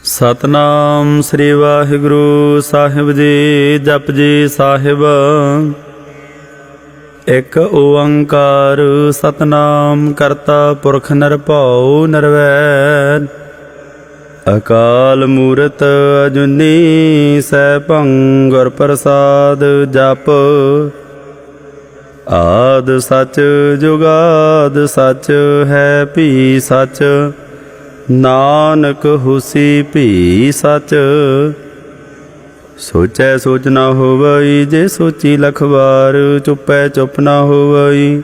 ਸਤਨਾਮ ਸ੍ਰੀ ਵਾਹਿਗੁਰੂ ਸਾਹਿਬ ਜੀ। ਜਪ ਜੀ ਸਾਹਿਬ। ਇੱਕ ਓੰਕਾਰ ਸਤਨਾਮ ਕਰਤਾ ਪੁਰਖ ਨਿਰਭਉ ਨਿਰਵੈਰ। ਅਕਾਲ ਮੂਰਤ ਅਜੂਨੀ ਸੈਭੰ ਗੁਰ ਪ੍ਰਸਾਦ। ਜਪ ਆਦਿ ਸਚ ਜੁਗਾਦ ਸਚ ਹੈ ਭੀ ਸਚ। ਨਾਨਕ ਹੁਸੀ ਭੀ ਸਚ। ਸੋਚੈ ਸੋਚ ਨਾ ਹੋਵਈ ਜੇ ਸੋਚੀ ਲਖ ਵਾਰ। ਚੁੱਪੈ ਚੁੱਪ ਨਾ ਹੋਵਈ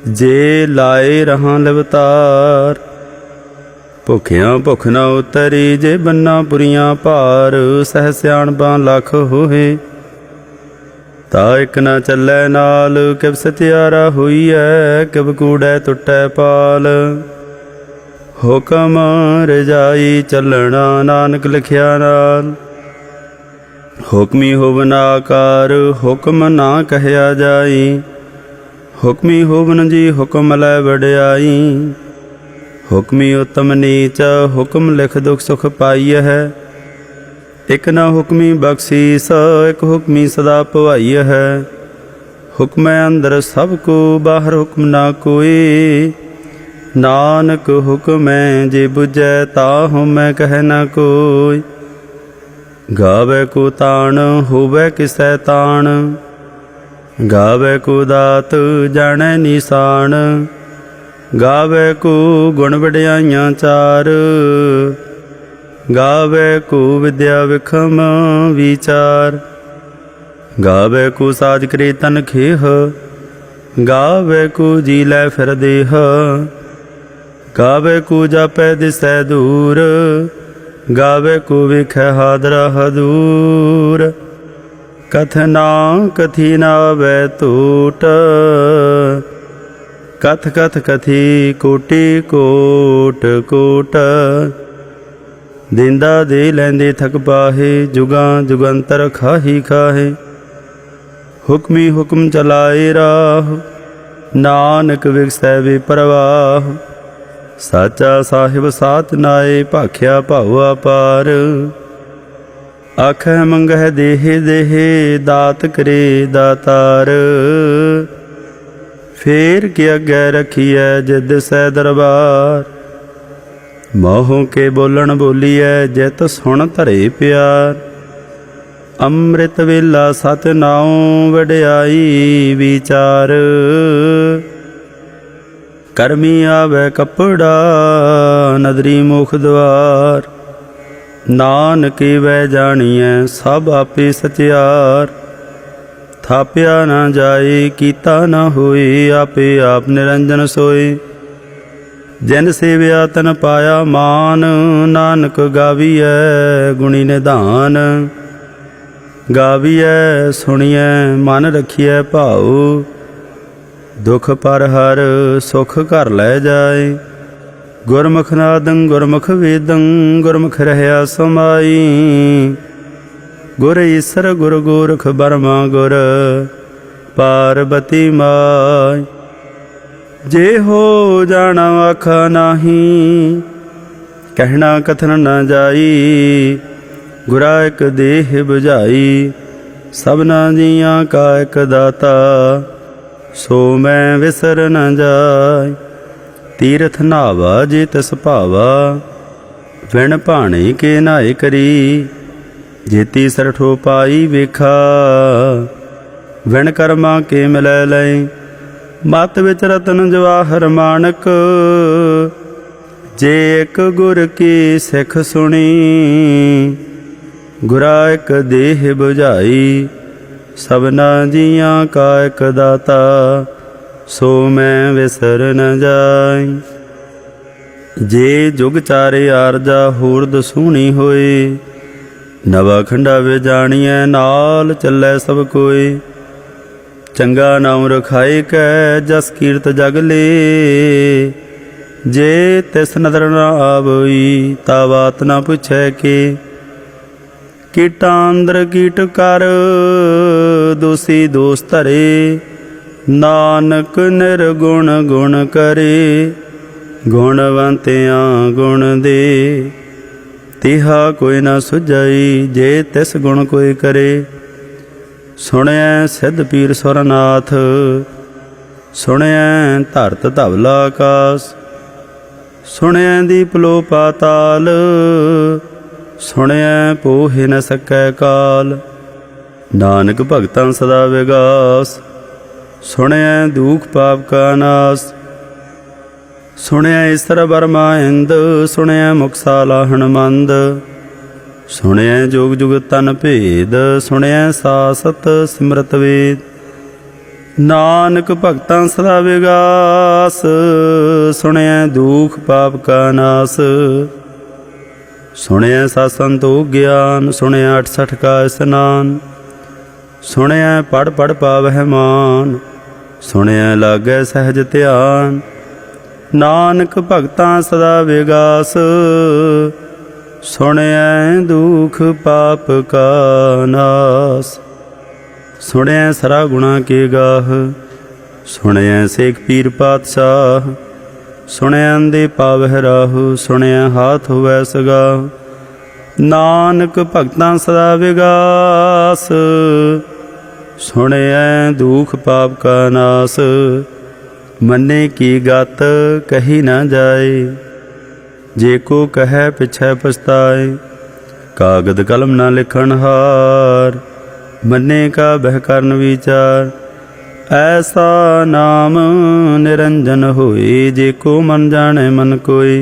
ਜੇ ਲਾਏ ਰਹਾਂ ਲਵਤਾਰ। ਭੁਖਿਆਂ ਭੁਖ ਨਾ ਉਤਰੀ ਜੇ ਬੰਨਾ ਪੁਰੀਆਂ ਭਾਰ। ਸਹਿ ਸਿਆਣਪਾਂ ਲੱਖ ਹੋਏ ਤਾ ਇਕ ਨਾ ਚੱਲੈ ਨਾਲ। ਕਿਵ ਸਚਿਆਰਾ ਹੋਈਐ ਕਿਵ ਕੂੜੈ ਟੁੱਟੈ ਪਾਲ। ਹੁਕਮ ਰਜਾਈ ਚੱਲਣਾ ਨਾਨਕ ਲਿਖਿਆ ਨਾਲ। ਹੁਕਮੀ ਹੋਵਨ ਆਕਾਰ ਹੁਕਮ ਨਾ ਕਹਿਆ ਜਾਈ। ਹੁਕਮੀ ਹੋਵਨ ਜੀ ਹੁਕਮ ਲੈ ਵਡਿਆਈ। ਹੁਕਮੀ ਉਤਮ ਨੀਚ ਹੁਕਮ ਲਿਖ ਦੁਖ ਸੁਖ ਪਾਈ ਹੈ। ਇਕ ਨਾ ਹੁਕਮੀ ਬਖਸ਼ੀਸ ਇਕ ਹੁਕਮੀ ਸਦਾ ਭਵਾਈ ਹੈ। ਹੁਕਮੈ ਅੰਦਰ ਸਭ ਕੋ ਬਾਹਰ ਹੁਕਮ ਨਾ ਕੋਈ। ਨਾਨਕ ਹੁਕਮੈ ਜੇ ਬੁਝੈ ਤਾਹੁ ਮੈਂ ਕਹਿ ਨਾ ਕੋਈ। ਗਾਵੇ ਕੋ ਤਾਣ ਹੋਵੇ ਕਿਸੈ ਤਾਣ। ਗਾਵੇ ਕੋ ਦਾਤ ਜਾਣੈ ਨਿਸ਼ਾਨ। ਗਾਵੇ ਕੋ ਗੁਣ ਵਡਿਆਈਆਂ ਚਾਰ। ਗਾਵੇ ਕੋ ਵਿਦਿਆ ਵਿਖਮ ਵਿਚਾਰ। ਗਾਵੇ ਕੋ ਸਾਜ ਕਰੇ ਤਨ ਖੇਹ। ਗਾਵੇ ਕੋ ਜੀ ਲੈ ਫਿਰ ਦੇਹ। ਗਾਵੇ ਕੋ ਜਾਪੈ ਦਿਸੈ ਦੂਰ। ਗਾਵੇ ਕੋ ਵੇਖੈ ਹਾਦਰਾ ਹਦੂਰ। ਕਥਨਾ ਕਥੀ ਨਾ ਆਵੈ ਟੂਟ। ਕਥ ਕਥ ਕਥੀ ਕੋਟੀ ਕੋਟ ਕੋਟ। ਦਿੰਦਾ ਦੇ ਲੈਂਦੇ ਥਕ ਪਾਹੇ ਜੁਗਾਂ ਜੁਗੰਤਰ ਖਾਹੀ ਖਾਹੇ। ਹੁਕਮੀ ਹੁਕਮ ਚਲਾਏ ਰਾਹ ਨਾਨਕ ਵਿਗਸੈ ਵੇ ਪ੍ਰਵਾਹ। ਸਾਚਾ ਸਾਹਿਬ ਸਾਥ ਨਾਏ ਭਾਖਿਆ ਭਾਉ ਅਪਾਰ। ਆਖੈ ਮੰਗਹਿ ਦੇਹ ਦੇਹ ਦਾਤ ਕਰੇ ਦਾਤਾਰ। ਫੇਰ ਕੇ ਅੱਗੇ ਰਖੀਐ ਜਿਦ ਸੈ ਦਰਬਾਰ। ਮੋਹ ਕੇ ਬੋਲਣ ਬੋਲੀਐ ਜਿਤ ਸੁਣ ਧਰੇ ਪਿਆਰ। ਅੰਮ੍ਰਿਤ ਵੇਲਾ ਸਤ ਨਾਉ ਵਡਿਆਈ ਵਿਚਾਰ। ਕਰਮੀ ਆਵੈ ਕੱਪੜਾ ਨਦਰੀ ਮੁਖ ਦੁਆਰ। ਨਾਨਕ ਵੈ ਜਾਣੀਐ ਸਭ ਆਪੇ ਸਚਿਆਰ। ਥਾਪਿਆ ਨਾ ਜਾਏ ਕੀਤਾ ਨਾ ਹੋਏ ਆਪੇ ਆਪ ਨਿਰੰਜਨ ਸੋਏ। ਜਿਨ ਸੇਵਿਆ ਤਨ ਪਾਇਆ ਮਾਨ। ਨਾਨਕ ਗਾਵੀਐ ਗੁਣੀ ਨਿਧਾਨ। ਗਾਵੀਐ ਸੁਣੀਐ ਮਨ ਰਖੀਐ ਭਾਉ। ਦੁਖ ਪਰ ਹਰ ਸੁਖ ਘਰ ਲੈ ਜਾਏ। ਗੁਰਮੁਖ ਨਾਦੰ ਗੁਰਮੁਖ ਵੇਦੰ ਗੁਰਮੁਖ ਰਹਿਆ ਸਮਾਈ। ਗੁਰ ਈਸਰ ਗੁਰ ਗੋਰਖ ਬਰਮਾ ਗੁਰ ਪਾਰਬਤੀ ਮਾਈ। ਜੇ ਹੋ ਜਾਣਾ ਆਖਾ ਨਾਹੀ ਕਹਿਣਾ ਕਥਨ ਨਾ ਜਾਈ। ਗੁਰਾ ਇਕ ਦੇਹ 부ਝਾਈ ਸਭਨਾ ਜੀਆਂ ਕਾ ਇਕ ਦਾਤਾ। ਸੋ ਮੈਂ ਵਿਸਰ ਨ ਜਾਇ ਤੀਰਥ ਨਾਵਾ ਜੇ ਤਿਸ ਭਾਵਾ। ਵਿਣ ਭਾਣੇ ਕੇ ਨਾਏ ਕਰੀ ਜੇਤੀ ਸਰਠੋ ਪਾਈ ਵੇਖਾ। ਵਿਣ ਕਰਮਾ ਕੇ ਮਿਲੈ ਲੈ ਮਤ ਵਿੱਚ ਰਤਨ ਜਵਾਹਰ ਮਾਣਕ। ਜੇ ਇਕ ਗੁਰ ਕੀ ਸਿੱਖ ਸੁਣੀ ਗੁਰਾ ਇਕ ਦੇਹ 부ਝਾਈ। ਸਭਨਾ ਜੀਆਂ ਕਾ ਇਕ ਦਾਤਾ ਸੋ ਮੈਂ ਵਿਸਰ ਨ ਜਾਈ। ਜੇ ਜੁਗ ਚਾਰੇ ਆਰਜਾ ਹੋਰ ਦਸੂਣੀ ਹੋਏ। ਨਵਾ ਖੰਡਾ ਵੇ ਜਾਣੀਐ ਨਾਲ ਚੱਲੈ ਸਭ ਕੋਏ। ਚੰਗਾ ਨਾਮ ਰਖਾਏ ਕੈ ਜਸ ਕੀਰਤ ਜਗ ਲੇ। ਜੇ ਤਿਸ ਨਦਰ ਨਾ ਆਵਈ ਤਾ ਬਾਤ ਨਾ ਪੁੱਛੈ ਕੇ। ਕੀਟਾਂ ਅੰਦਰ ਕੀਟ ਕਰ ਦੋਸੀ ਦੋਸ ਧਰੇ। ਨਾਨਕ ਨਿਰਗੁਣ ਗੁਣ ਕਰੇ। ਗੁਣਵੰਤਿਆਂ ਗੁਣ ਦੇ तिहा कोई न सुझाई, जे तिस गुण कोई करे। सुणिया सिद्ध पीर सुरनाथ, सुणिया धरत धवला आकाश। सुणिया दीप लो पाताल, सुणिया पोहे न सकै काल। नानक भगतां सदा विगास, सुणिया दुख पाप का नाश। सुणिया ईसर बर्मा इंद, सुणिया मुखसाला हनुमंद। सुणिया जुग जुग तन भेद, सुणिया सासत सिमरत वेद। नानक भगतां सदा विगास, सुणिया दुख पाप का नाश। सुणिया सत संतोख ज्ञान, सुणिया 68 का स्नान। सुणिया पढ़ पढ़ पावै मान, सुणिया लागै सहज ध्यान। नानक भगतां सदा विगास, सुणिया दुख पाप का नाश। सुणिया सरा गुणा के गाह, सुणिया सेख पीर पातशाह। सुणिया अंधे पावह राहु, सुणिया हाथ होवै सगाह। नानक भगतां सदा विगास, सुणिया दुख पाप का नाश। मन्ने की गत कही न जाए, जे को कहे पिछै पछताए। कागद कलम न लिखन हार, मन्ने का बह करन विचार। ऐसा नाम निरंजन होए, जे को मन जाने मन कोय।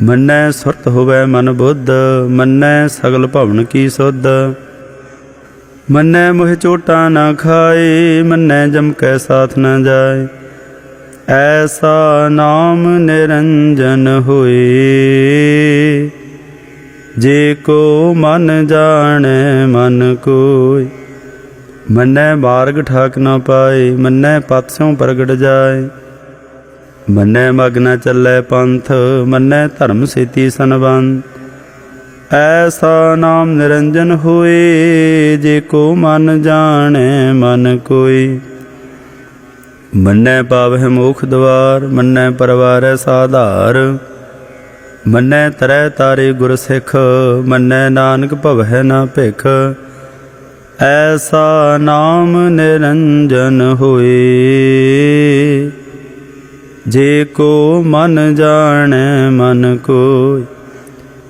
मन्नै सुरत होवै मन बुद्ध, मन्नै सगल भवन की सुध। मन्नै मोह चोटा न खाए, मन्नै जम कै साथ न जाए। ऐसा नाम निरंजन होए, जे को मन जाने मन कोय। मन्नै मार्ग ठाक न पाए, मन्नै पथ स्यों प्रगट जाए। मन्नै मग न चलै पंथ, मन्नै धर्म सेती सनबंध। ऐसा नाम निरंजन होए, जे को मन जाने मन कोय। मन्नै पावै मोख द्वार, मन्नै परवारै साधार। मन्नै तरै तारे गुर सिख, मन्नै नानक भवै न भिख। ऐसा नाम निरंजन होए, जे को मन जाने मन कोय।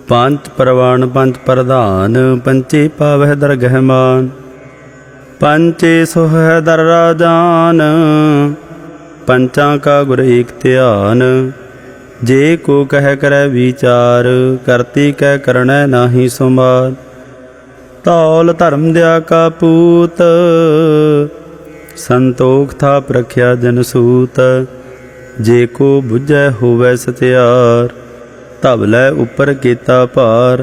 पंच परवान पंच प्रधान, पंचे पावै दरगह मान। पंचे सोहै दर राजान, पंचां का गुर एक ध्यान। जे को कह करै विचार, करती कह करनै नाहि सुमार। धौल धर्म दया का पूत, संतोख थाप रखिया जन सूत। जे को बुझै होवै सत्यार, धवलै उपर कीता भार।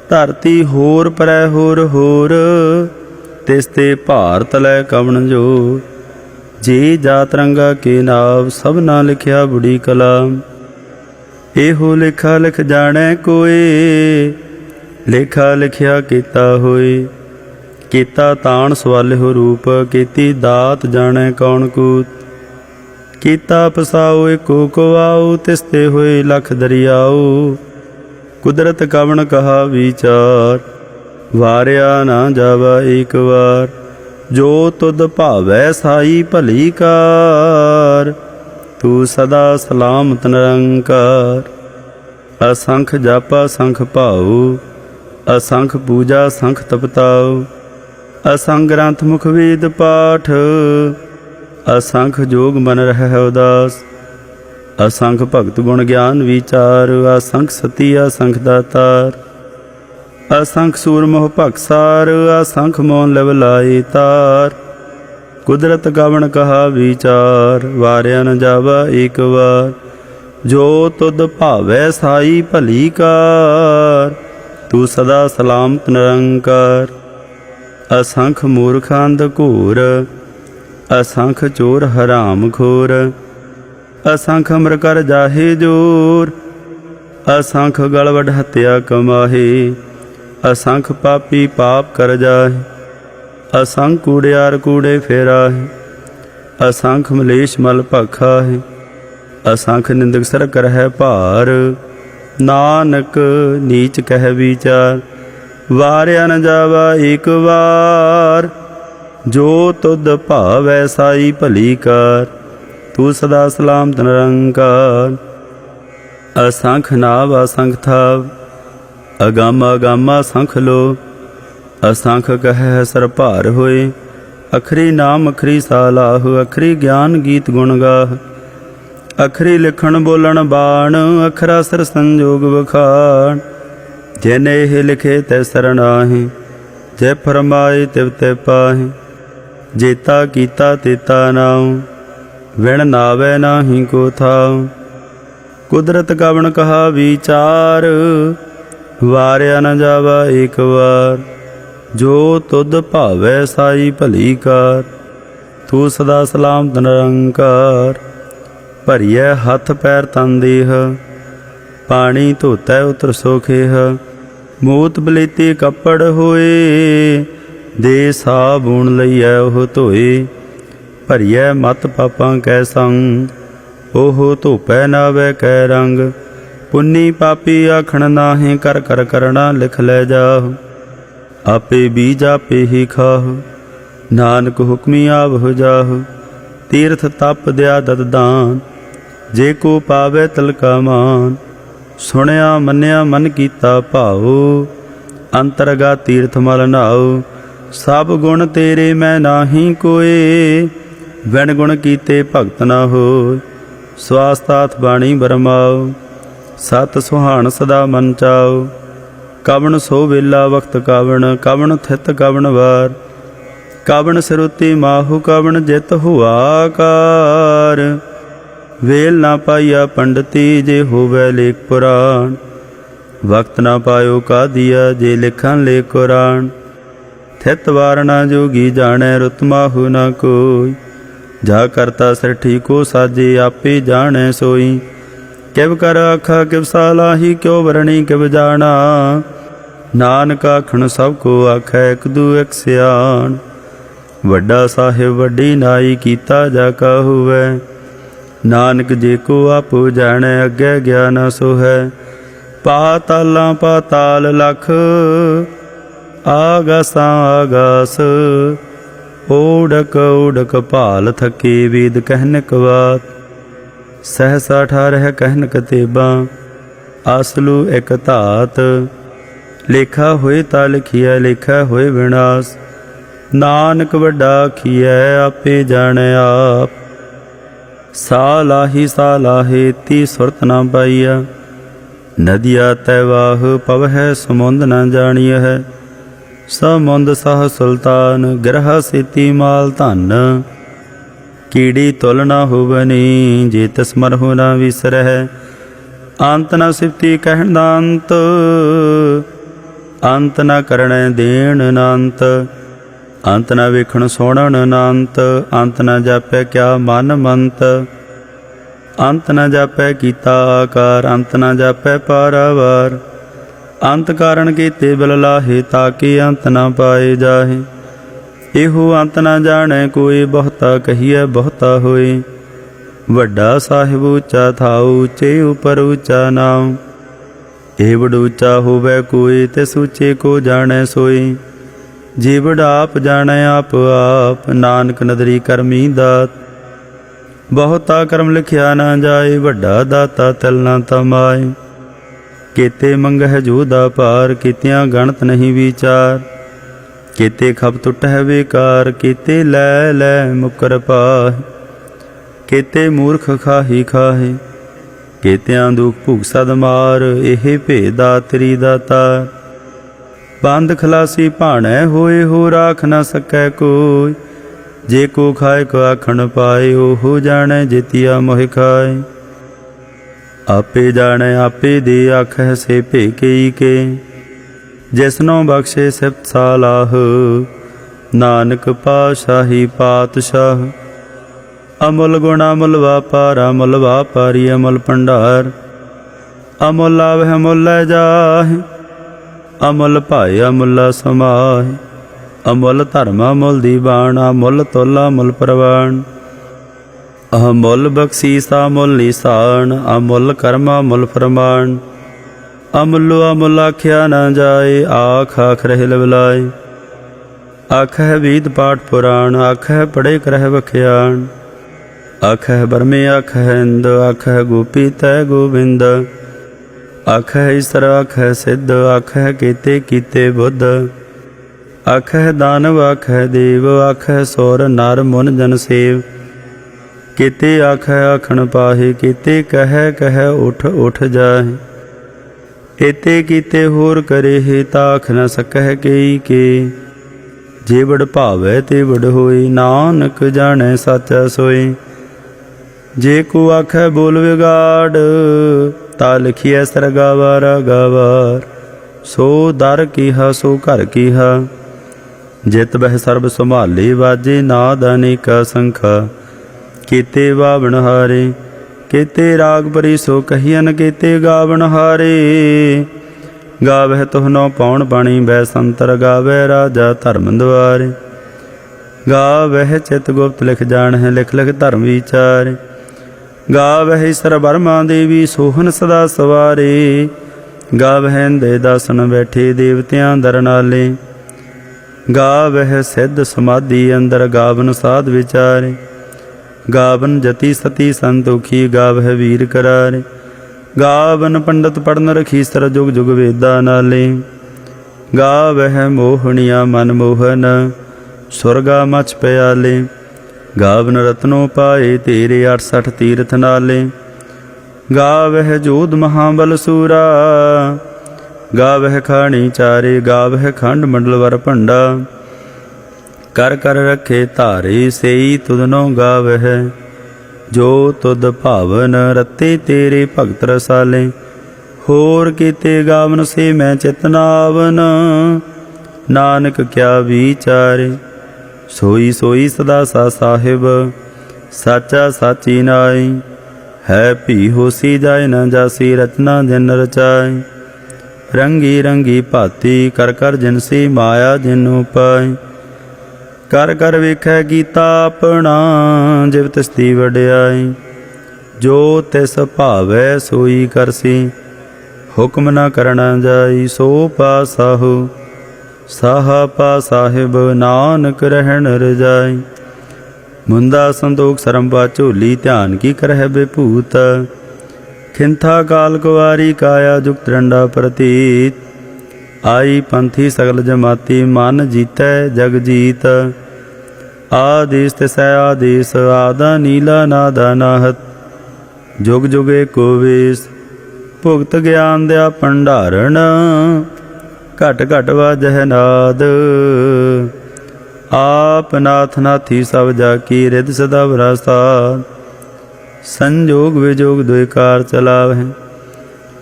धरती होर परै होर होर, तिस ते भार तलै कवन जोर। जे जात रंगा के नाव, सब ना लिखिया बुढ़ी कलाम। एहो लेखा लिख जाने कोय, लेखा लिखिया कीता होय। कीता ताण सवालिहो रूप, कीती दात जाने कौन कूत। कीता पसाओ एको कुआओ, तिसते होए लख दरियाओ। कुदरत कवन कहा विचार, वारिया ना जावा एक बार। जो तुद भावै साई भली कार, तू सदा सलामत निरंकार। असंख जापा संख भाऊ, असंख पूजा संख तपताओ। असंख ग्रंथ मुख वेद पाठ, असंख जोग मन रहै उदास। असंख भगत गुण ज्ञान विचार, असंख सती असंख दातार। असंख सूर मोह भगसार, असंख मौन लिव लाए तार। कुदरत कवन कहा विचार, वारिया न जावा एक बार। जो तुद भावै साई भली कार, तू सदा सलामत निरंकार। असंख मूर्ख अंध घोर, असंख चोर हराम खोर। असंख अमर कर जाहे जोर, असंख गल वड हत्या कमाहे। असंख पापी पाप कर जाहे, असंख कूड़ियार कूड़े फेराहे। असंख मलेश मल भाखा है, असंख निंदक सर करहै भार। नानक नीच कह विचार। वारिया न जावा एक बार, जो तुद भावै साई भली कार। तू सदा सलामत निरंकार। असंख नाव असंख थाव, अगामा गामा संख लो। असंख कह सर भार होए, अखरी नाम अखरी सालाह। अखरी ज्ञान गीत गुण गाह, अखरी लिखण बोलण बाण। अखरा सर संजोग बखान, जिने हे लिखे तै सरनाहे। जै फरमाए तिव ते पाहे, जेता कीता तेता नाउ। विण नावै नाही को थाउ, कुदरत कवण कहा विचार। वारिया न जावा एक बार, जो तुद भावै साई भली कार। तू सदा सलामत निरंकार। भरिए हथ पैर तन देह, पानी धोतै उतर सोखेह। मूत बलेती कपड़ होए, दे साबुण लईऐ ओह धोए। भरिए मत पापां कै संग, ओह धोपै नावै कै रंग। पुन्नी पापी आखण नाहे, कर कर करना लिख लै जाह। आपे बीज आपे ही खाह, नानक हुक्मी आवह जाह। तीर्थ तप दया दत दान, जे को पावै तिलका मान। सुनिया मन्निया मन कीता भाओ, अंतरगा तीर्थ मल नाओ। सब गुण तेरे मैं नाही कोए, विण गुण कीते भगत न होय। स्वास्थात बाणी बरमाओ, सत सुहान सदा मन चाओ। कवन सो वेला वक्त कवन, कवन थित कवन वार। कवन सिरुति माहु, कवन जित हुआ कार। वेल ना पाइया पंडिती, जे होवै लेख पुराण। वक्त ना पायो का दिया, जे लिखन ले कुरान। थित वार ना जोगी जानै, रुत माहु ना कोई। जा करता सृष्टि को साजे, आपे जाने सोई। किव कर आखा किव सालाही, क्यों वरणी किव जाना। नानक आखण सब को आखै, एक दू एक सियाण। वड्डा साहिब वड्डी नाई, कीता जा का होवै। नानक जे को आपो जाने, अग्गै ज्ञान सोहै। पातालां पाताल लख, आगासां आगास। ओढ़क ओढ़क भाल थके, वेद कहनक बात। सहसा ठारह कहनक तेबा, आसलू एक धात। लेखा होए ता लिखिया, लेखा होए विनाश। नानक वड्डा आखिया, आपे जाने आप। सा लाहे ती सुरत ना पाइया। नदिया तैवाह पवह, समुंद न जानिय है। समुंद सह सुल्तान, ग्रह सेती माल धन। कीड़ी तुल ना होवनी, जे तिस मरहु ना विसरह। अंत न सिफती कहण अंत, अंत न करणे देण अनंत। अंत न वेखण सुणन अनंत, अंत न जापै क्या मन मंत। अंत न जापै कीता आकार, अंत न जापै पारावार। अंत कारण कीते बिल लाहे, ताके अंत न पाए जाहे। एहो अंत न जाने कोई, बहुता कहिए बहुता होए। वड्डा साहिब ऊँचा थाऊ, ऊँचे उपर ऊँचा नाम। एवड ऊँचा होवै कोई, तिस ऊँचे को जाने सोई। जीवड़ आप जाने आप आप, नानक नदरी करमी दात। बहुता कर्म लिखिया न जाए, वड्डा दाता तिल न तमाए। केते मंगह जोदा पार, केतियां गणत नहीं विचार। केते खप टुटह बेकार, केते लै लै मुकर पाह। केते मूर्ख खाही खाहे, केतियां दुख भुग सद मार। एहे भेदा तेरी दातार। बंद खलासी भाणै होए, हो राख न सकै कोई। जे को खाए को आखण पाए, ओहो जाने जेतिया मोह खाए। आपे जाने आपे दे, आखै से भेकई के। जिसनों बख्शे सिफत सालाह, नानक पाशाही पातशाह। अमुल गुण अमुल वापार, अमुल वापारी अमुल भंडार। अमुल आवह अमुल लै जाहे, अमुल भाए अमुला समाहे। अमुल धर्म अमुल दीवान, अमुल तुल अमुल प्रवान। अमुल बख्शीस अमुल निशान, अमुल कर्म अमुल फरमान। अमुलो अमुल आख्या न जाए, आख आख रहे लवलाए। आख है वेद पाठ पुराण, आख है पढ़े करह बख्याण। आख है बरमे आख है इंद, आख है गोपी तय गोविंद। आख है ईसर आख है सिद्ध, आख है केते कीते बुद्ध। आख है दानव आख है देव, आख है सौर नर मुन जन सेव। केते आख है आखण पाहे, केते कह कह उठ उठ जाए। एते कीते होर करे हे, ताख न सकह केई के। जे बड़ भावै ते बड़ होए, नानक जानै साचा सोए। जे को आखै बोल विगाड़, ता लिखिए सरगावार गावार। सो दर कीहा सो घर कीहा, जित बह सर्ब संभाले। वाजे नाद अनेका संखा, केते बावण हारे। केते राग परी सो कहियन, केते गावण हारे। गावह तुहनो पौण पाणी बै संतर, गावै राजा धर्म द्वारे। गावह चित गुप्त लिख जान है, लिख लिख धर्म विचारे। गावह ईसर बर्मा देवी, सोहन सदा सवारे। गावह इंदे दासन बैठे, देवतियां दर नाले। गावह सिद्ध समाधि अंदर, गावन साध विचारे। गावन जति सती संतोखी, गावह वीर करारे। गावन पंडित पढ़न रखीसर, जुग जुग वेदा नाले। गावह मोहनिया मन मोहन, सुरगा मछ प्याले। गावन रत्नों पाए तेरे, 68 तीर्थ नाले। गावह जोध महाबल सूरा, गावह खाणी चारे। गावह खंड मंडल वर भंडा, कर कर रखे धारे। सेई तुदनो गावह, जो तुद भावन। रते तेरे भगत रसाले, होर कीते गावन से मैं चितनावन। नानक क्या विचारे, सोई सोई सदा सा साहिब। साचा साची नाई, है भी होसी जाए न जासी। रचना जिन रचाए, रंगी रंगी भाती। कर कर जिनसी माया जिनु पाए। कर कर वेखै गीता अपना, जिव तिसदी वड्याई। जो तिस भावै सोई करसी, हुक्म न करना जाई। सो पासाहु साहा पा साहिब, नानक रहन रजाई। मुंदा संतोख सरम्पा झोली, ध्यान की करह बेभूत। खिंथा काल कुवारी, काया जुगत रंडा प्रतीत। आई पंथी सगल जमाती, मन जीतै जग जीत। आदेश तिसै आदेश, आदा नीला नादा नाहत। जुग जुगे को वेश, भुगत ज्ञान दया भंडारण। घट घट वाजह नाद, आप नाथ नाथी सब जाकी। रिद सदा विरासाद, संजोग विजोग दुकार चलावह।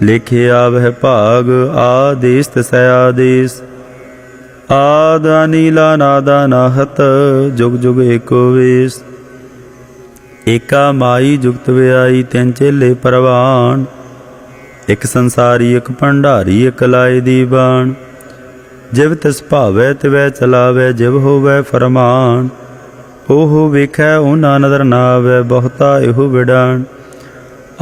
लिखे आवह भाग, आदेश तिसै आदेश। आदा नीला नादा नाहत, जुग जुग एको वेश। एका माई जुगत व्याई, तिन चेले परवान। एक संसारी एक भंडारी, एक लाए दीवान। जिव तिस भावै तिवै चलावै, जिव होवै फरमान। ओहो वेखै ओना नदर ना आवै, बहुता एहो विडान।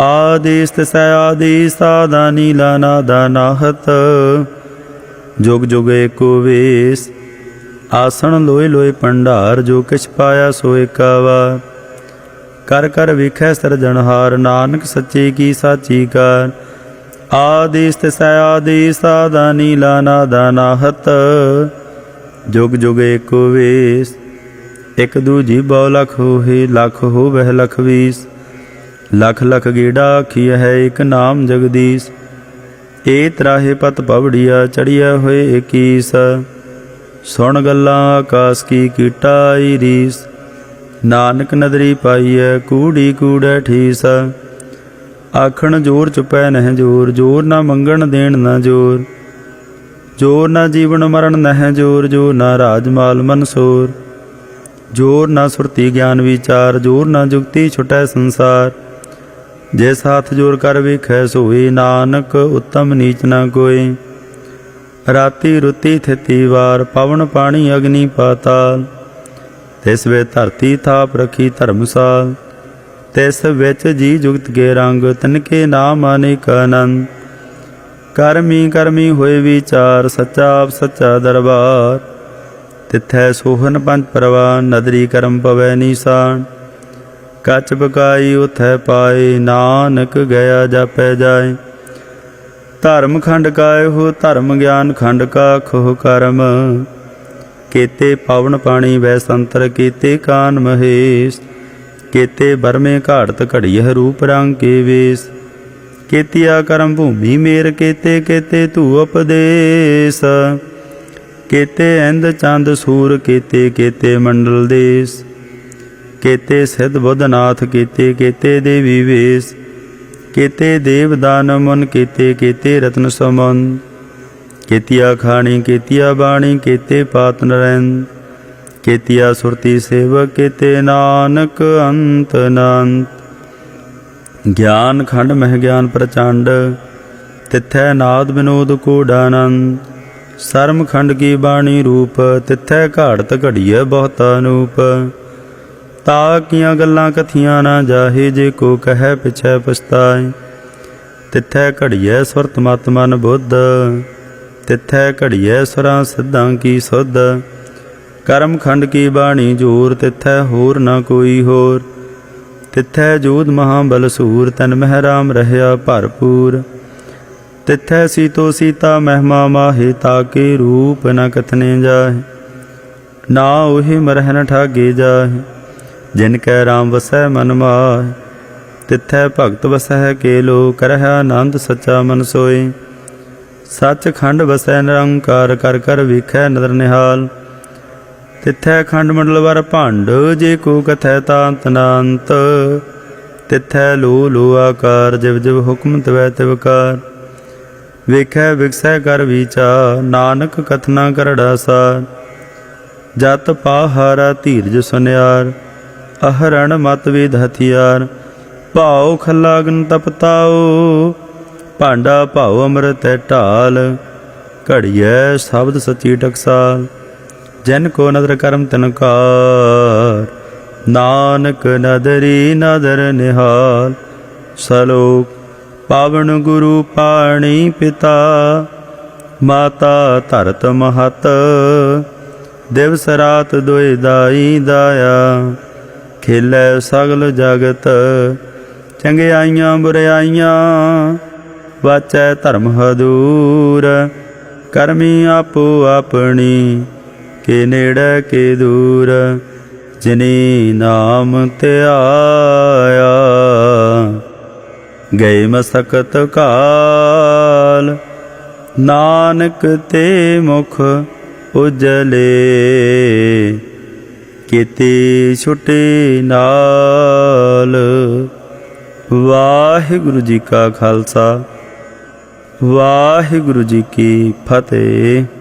आदेश तिसै आदेश, आदा नीला नादा नाहत। जुग जुग एको वेश, आसन लोए लोए भंडार। जो किछ पाया सो एका वार। कर कर वेखै सिरजनहार, नानक सच्चे की साची कार। आदेश तिसै आदेश, आदा नीला नादा नाहत। जुग जुग एको वेश, एक दूजी बौ लख होहे। लख होवह लख बीस, लख लख गेड़ा आखिया है। एक नाम जगदीश, ए त्राहे पत पवड़िया। चढ़िया होए एकीस, सुन गल्लां आकाश की कीटा आई रीस। नानक नदरी पाईऐ, कूड़ी कूड़ै ठीस। आखण जोर चुपै नह जोर, जोर ना मंगण देण न जोर। जोर ना जीवन मरण नह जोर, जोर ना राजमाल मनसोर। जोर ना सुरती ज्ञान विचार, जोर ना जुगती छुटै संसार। जिस हाथ जोर कर वेखै सोए, नानक उत्तम नीच न कोय। राति रुति थिति वार, पवन पानी अग्नि पाताल। तिस वे धरती थाप रखी धर्मसाल। तिस विच जी जुगत के रंग, तिनके नाम अनेक आनंद। ਕਰਮੀ ਕਰਮੀ ਹੋਏ ਵਿਚਾਰ, ਸੱਚਾ ਆਪ ਸੱਚਾ ਦਰਬਾਰ। ਤਿਥੈ ਸੋਹਨ ਪੰਜ ਪ੍ਰਵਾਨ, ਨਦਰੀ ਕਰਮ ਪਵੈ ਨੀਸਾਨ। ਕੱਚ ਬਕਾਈ ਉਥੈ ਪਾਏ, ਨਾਨਕ ਗਿਆ ਜਾਪੈ ਜਾਏ। ਧਰਮ ਖੰਡ ਕਾਇ ਹੋ, ਧਰਮ ਗਿਆਨ ਖੰਡ ਕਾ ਖੋਹ ਕਰਮ। केते पावन पाणी वै संतर, केते कान महेश। केते बरमे घाड़त घड़ियह, रूप रंग के वेश। केतिया करम भूमि मेर, केते केते तू उपदेश। केते इंद चंद सूर, केते केते मंडल देश। केते सिद्ध बुद्धनाथ, केते केते देवी वेश। केते देव दान मुन, केते केते रत्न समन। केतिया खाणी केतिया बाणी, केते पात नरैन। केतिया सुरती सेवक, केते नानक अंत अनंत। ज्ञान खंड मह ज्ञान प्रचंड, तिथै नाद विनोद कोडानंद। सरम खंड की बाणी रूप, तिथै घाड़त घड़िय बहुत अनूप। ता किया गल्लां कथियां ना जाहे, जे को कह पिछै पछताए। तिथै घड़िय सुरत मत मन बुद्ध, तिथै घड़िय सुरां सिद्धां की सुध। करम खंड की बाणी जोर, तिथै होर न कोई होर। तिथै जोध महाबल सूर, तन मह राम रहया भरपूर। तिथै सीतो सीता महिमा माहे, ताके रूप न कथने जाहे। ना ओहि मरह न ठागे जाहे, जिनकै राम वसै मन माहे। तिथै भगत वसै केलो, करह आनंद सच्चा मन सोए। सच खंड वसै निरंकार, कर कर वेखै नदर निहाल। तिथै खंड मंडल वर भंड, जे को कथै तांत नांत। तिथै लो लो आकार, जिव जिव हुक्म तिवै तिवकार। वेखै विकसै कर विचार, नानक कथना करड़ा सार। जत पाहारा धीरज सुनियार, अहरण मत वेद हथियार। भाव खला अगन तपताओ, भांडा भाव अमृत ढाल। घड़ियै शब्द सची टकसाल, जिन को नदर करम तिनकार। नानक नदरी नदर निहाल। सलोक पावन गुरु पाणी पिता, माता धरत महत। दिवस रात दोए दाई दाया, खेलै सगल जगत। चंगियाइयां बुराइयां, वाचै धर्म हदूर। करमी आपो अपनी, के नेड़े के दूर। जिनी नाम त्याया, गए मसकत काल। नानक ते मुख उजले, केते छुटे नाल। वाहिगुरु जी का खालसा, वाहिगुरु जी की फतेह।